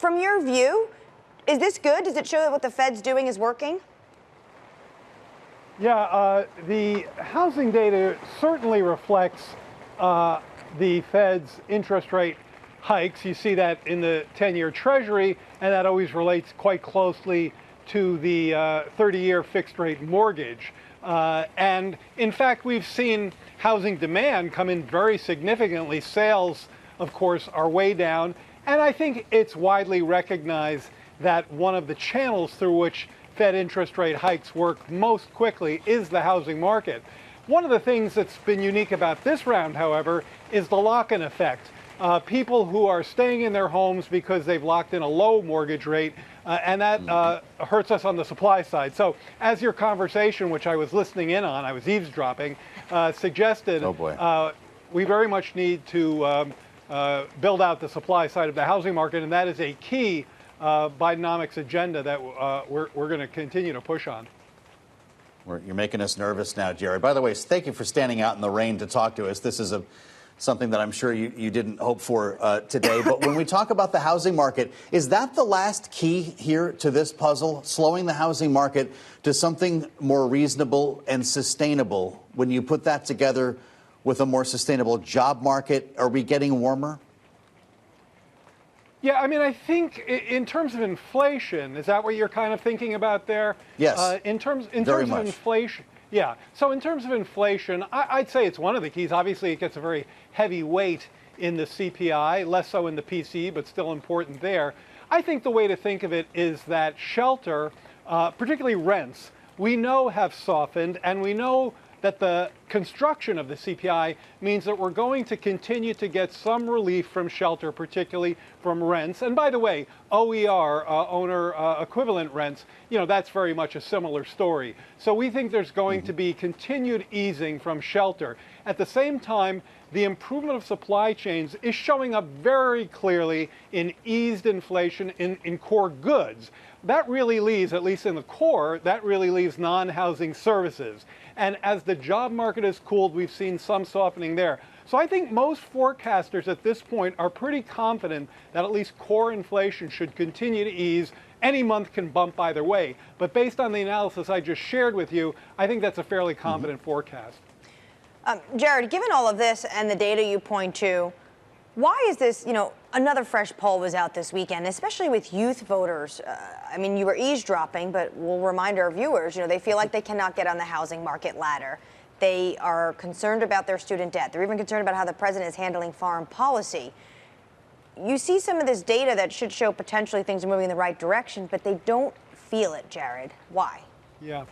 From your view, is this good? Does it show that what the Fed's doing is working? Yeah, the housing data certainly reflects the Fed's interest rate hikes. You see that in the 10-year Treasury, and that always relates quite closely to the 30-year fixed-rate mortgage. And in fact, we've seen housing demand come in very significantly. Sales, of course, are way down. And I think it's widely recognized that one of the channels through which Fed interest rate hikes work most quickly is the housing market. One of the things that's been unique about this round, however, is the lock-in effect. People who are staying in their homes because they've locked in a low mortgage rate, and that hurts us on the supply side. So as your conversation, which I was listening in on, I was eavesdropping, suggested, we very much need to build out the supply side of the housing market, and that is a key Bidenomics agenda that we're going to continue to push on. You're making us nervous now, Jerry. By the way, thank you for standing out in the rain to talk to us. This is something that I'm sure you didn't hope for today. But when we talk about the housing market, is that the last key here to this puzzle, slowing the housing market to something more reasonable and sustainable? When you put that together with a more sustainable job market, are we getting warmer? Yeah, I mean, I think in terms of inflation, is that what you're kind of thinking about there? Yes. In terms of inflation, yeah. So in terms of inflation, I'd say it's one of the keys. Obviously, it gets a very heavy weight in the CPI, less so in the PCE, but still important there. I think the way to think of it is that shelter, particularly rents, we know have softened, and we know that the construction of the CPI means that we're going to continue to get some relief from shelter, particularly from rents. And by the way, OER, owner equivalent rents, that's very much a similar story. So we think there's going to be continued easing from shelter. At the same time, the improvement of supply chains is showing up very clearly in eased inflation in core goods. That really leaves, at least in the core, that really leaves non-housing services. And as the job market has cooled, we've seen some softening there. So I think most forecasters at this point are pretty confident that at least core inflation should continue to ease. Any month can bump either way. But based on the analysis I just shared with you, I think that's a fairly confident forecast. Jared, given all of this and the data you point to, why is this, another fresh poll was out this weekend, especially with youth voters. I mean, you were eavesdropping, but we'll remind our viewers, they feel like they cannot get on the housing market ladder. They are concerned about their student debt. They're even concerned about how the president is handling foreign policy. You see some of this data that should show potentially things are moving in the right direction, but they don't feel it, Jared. Why? Yeah.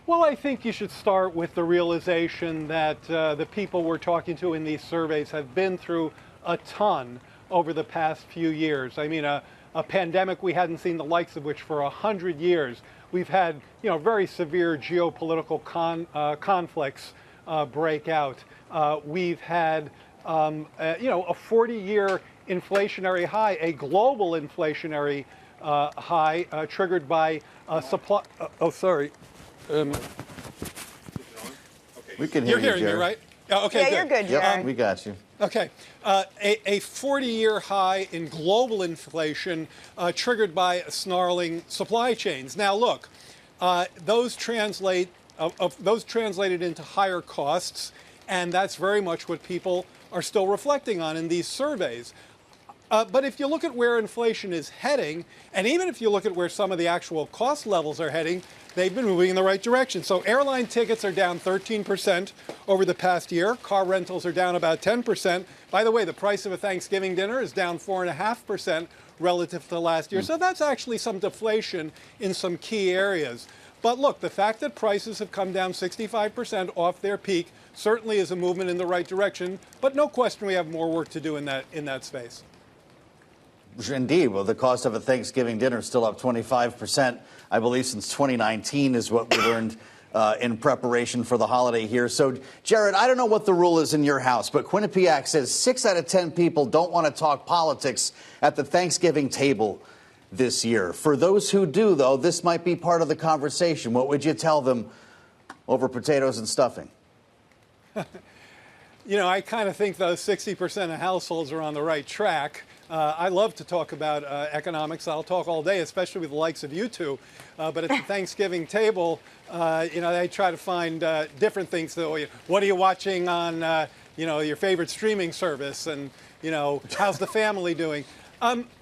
Well, I think you should start with the realization that the people we're talking to in these surveys have been through a ton over the past few years. I mean, a pandemic we hadn't seen the likes of which for 100 years. We've had, very severe geopolitical conflicts break out. We've had, a 40-year inflationary high, a global inflationary high triggered by supply. We can hear You're hearing me, right? Oh, okay, yeah, you're good, Jared. Yep, we got you. Okay. A 40-year high in global inflation triggered by snarling supply chains. Now, look, those translated into higher costs, and that's very much what people are still reflecting on in these surveys. But if you look at where inflation is heading, and even if you look at where some of the actual cost levels are heading, they've been moving in the right direction. So airline tickets are down 13% over the past year. Car rentals are down about 10%. By the way, the price of a Thanksgiving dinner is down 4.5% relative to last year. So that's actually some deflation in some key areas. But look, the fact that prices have come down 65% off their peak certainly is a movement in the right direction. But no question we have more work to do in that space. Indeed. Well, the cost of a Thanksgiving dinner is still up 25%, I believe, since 2019 is what we learned in preparation for the holiday here. So, Jared, I don't know what the rule is in your house, but Quinnipiac says 6 out of 10 people don't want to talk politics at the Thanksgiving table this year. For those who do, though, this might be part of the conversation. What would you tell them over potatoes and stuffing? I kind of think those 60% of households are on the right track. I love to talk about economics. I'll talk all day, especially with the likes of you two. But at the Thanksgiving table, they try to find different things. What are you watching on, your favorite streaming service? And, how's the family doing?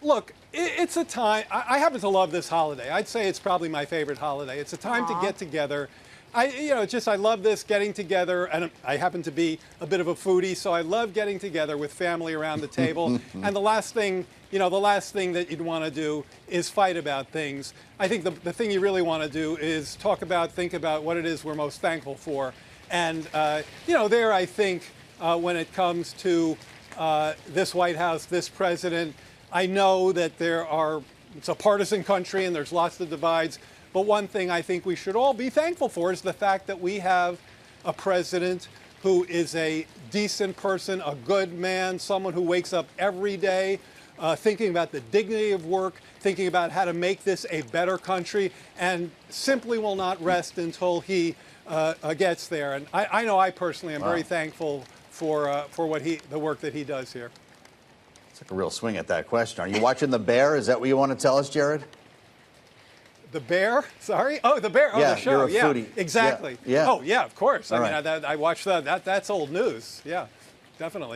Look, it's a time. I happen to love this holiday. I'd say it's probably my favorite holiday. It's a time to get together. I love this getting together, and I happen to be a bit of a foodie, so I love getting together with family around the table. And the last thing that you'd want to do is fight about things. I think the thing you really want to do is think about what it is we're most thankful for. And, there I think when it comes to this White House, this president, I know that it's a partisan country and there's lots of divides. But one thing I think we should all be thankful for is the fact that we have a president who is a decent person, a good man, someone who wakes up every day thinking about the dignity of work, thinking about how to make this a better country, and simply will not rest until he gets there. And I know I personally am very thankful for the work that he does here. Took a real swing at that question. Are you watching The Bear? Is that what you want to tell us, Jared? The Bear? Sorry? Oh, The Bear. Oh, yeah, the show. You're a yeah, foodie. exactly. Yeah. Oh, yeah, of course. All I mean, right. I watched that. That's old news. Yeah, definitely.